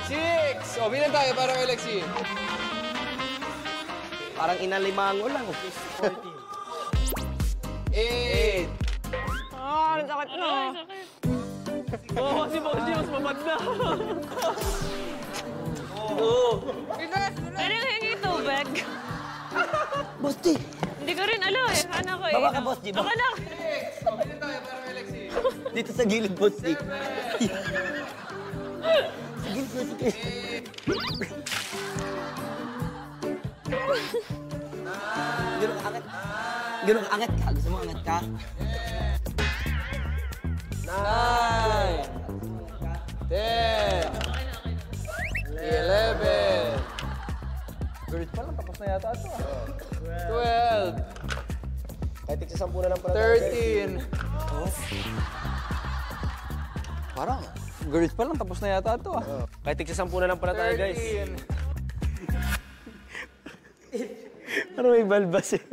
6. O, bilang tayo para kay Lexie. Parang inalimango lang. 8. Ah, ang sakit na. Oo, si Bossy mas mabanda. Oo. Pwede hingi tubig. Bosti! Hindi ko rin alam eh. Anak ko eh. Baba ka, Bosti. Ako lang. 6. O, bilang tayo para kay Lexie. Dito sa gilid, Bosti. Sige, sige. Ganun angat. Ganun angat ka. Gusto mo angat ka? 9. 10. 11. Girls pa lang, tapos na yata ito. 12. Kahit tigsa 10 na lang pala. 13. Parang, girls pa lang, tapos na yata ito. Kahit tigsa 10 na lang pala tayo, guys. 13. Parang may balbas eh.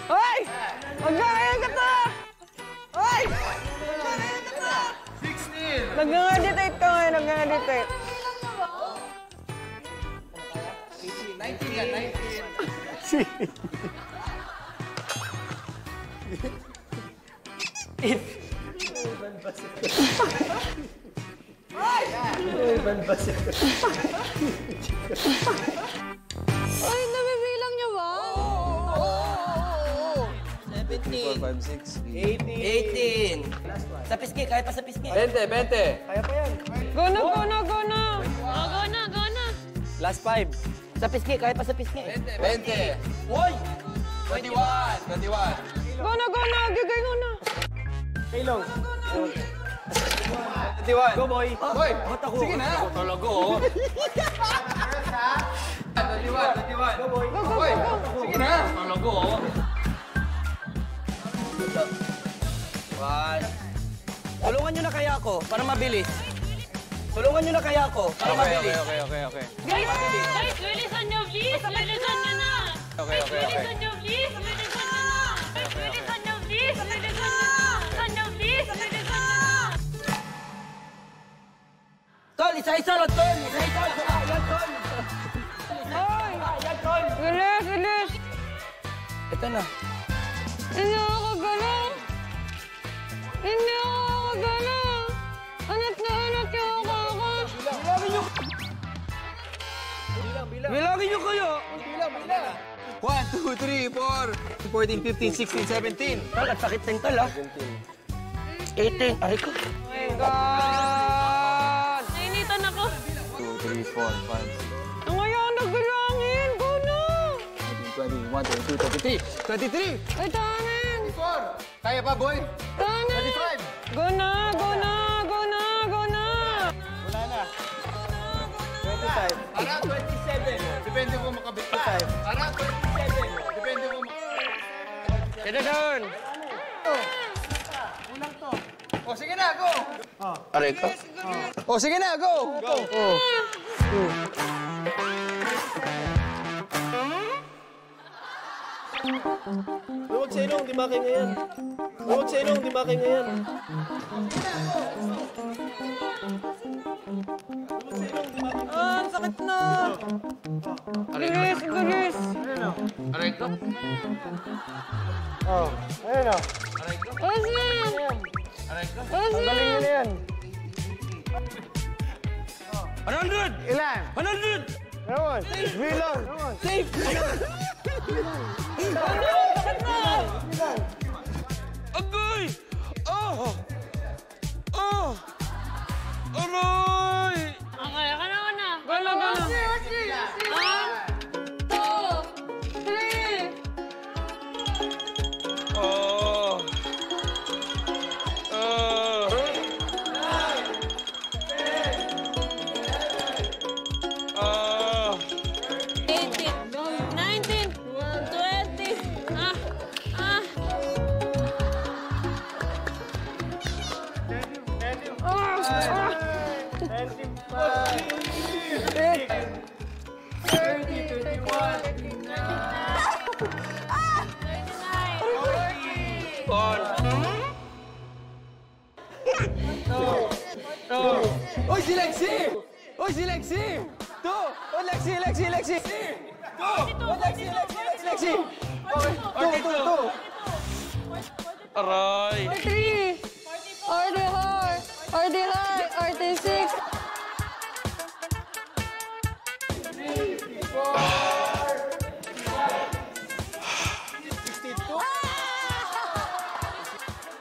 Hoy! Magkakain ka to! Hoy! Magkakain ka to! 16. Nag-meditate ka ngayon, nag-meditate. 19 yan, 19. Ay, nabibilang niyo ba? 17. 5, 6, 18. Sa piski, kaya pa sa piski. 20, 20. Go na, go na, go na! Oh, go na, go na. Last 5. Sa piski, kaya pa sa piski. 20. Hoy! 21. 21. Go na, go na! Gigay go na! Kailong. 21. Go, boy! Boy, sige na. Ako talaga, oh. 21. 21. Go, boy! Go, go, Boy, go, go! sige na. Talaga, oh. One. Tulungan nyo na kaya ako para mabilis. Tulungan nyo na kaya ako para mabilis. Okay. Guys, bilisan niyo, please. Bilisan niyo na. Okay. Bilisan niyo, please. Bilisan niyo na. Bilisan niyo, please. Bilisan niyo na. Bilisan niyo, please. Bilisan niyo na. Tol, isa-isa lang, Tol. Isa-isa lang. Ayan, Tol. Hoy! Bilis, bilis! Ito na. Hindi ako galing! Hindi ako galing! Anat na anat yung ako! Bilangin nyo kayo. 1, 2, 3, 4, 14, 15, 16, 17. Tol, at sakit ng Tol, ah. 18. Ay ko. Oh my God! Nainitan ako. 2, 3, 4, 5, Ang ayaw nagbilangin! Go na! 20, 21, 22, 23. Ay, tanin! 24. Kaya pa, boy? Tanin! 25. Go na! Go na! Go na! Go na! Wala na. 25. Para 27. Depende kung makabit pa. Para 27. Depende kung makabit. Kaya doon! O, sige na, go! Aray ko. O, sige na, go! Go! Huwag sa ilong, di makin ngayon. Huwag sa ilong, di makin ngayon. Ah, ang sakit na! Bilis, bilis! Aray ko. Osman! Aray ko. Osman! yan. 100! Ilan? 100! Ewan. Bilang. Safe! Agoy! Oh! Oh! Aray! Okay, ka na, ka na. Gala, gala! 1, 2, 3. Oh! Oh! 18, 19, 20. Uy, si Lexi! Uy, si Lexi! Two! Oh, Lexi! Two! Oh, Lexi! Okay, two. Aray! 43, 44, 45, 46.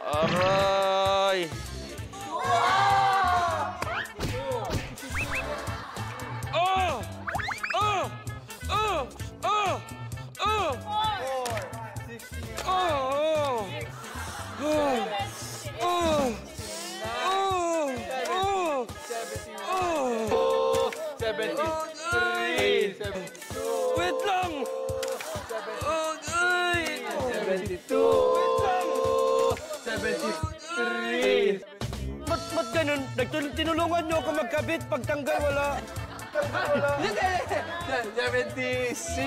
Aray! Oh! Oh! Oh! Oh! Oh! Oh! Oh! 73. Wait lang! Oh, ay! 72. 73. Ba't ganun? Tinulungan niyo ako magkabit. Pagtanggal, wala. 76.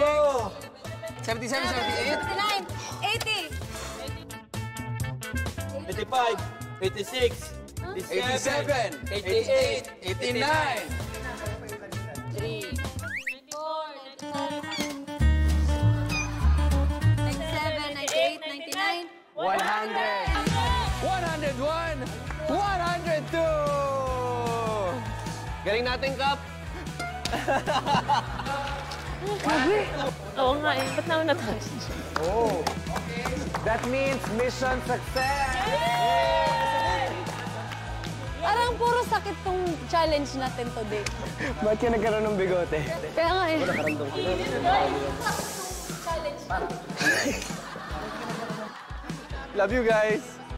77, 78. 79, 80. 85, 86, 87, 88, 89. 97, 98, 99. 100, 101, 102! Galing natin, Kap. Oo nga eh. Ba't naman natalo? That means mission success! Parang puro sakit tong challenge natin today. Ba't ka nagkaroon ng bigote? Kaya nga eh. Love you guys!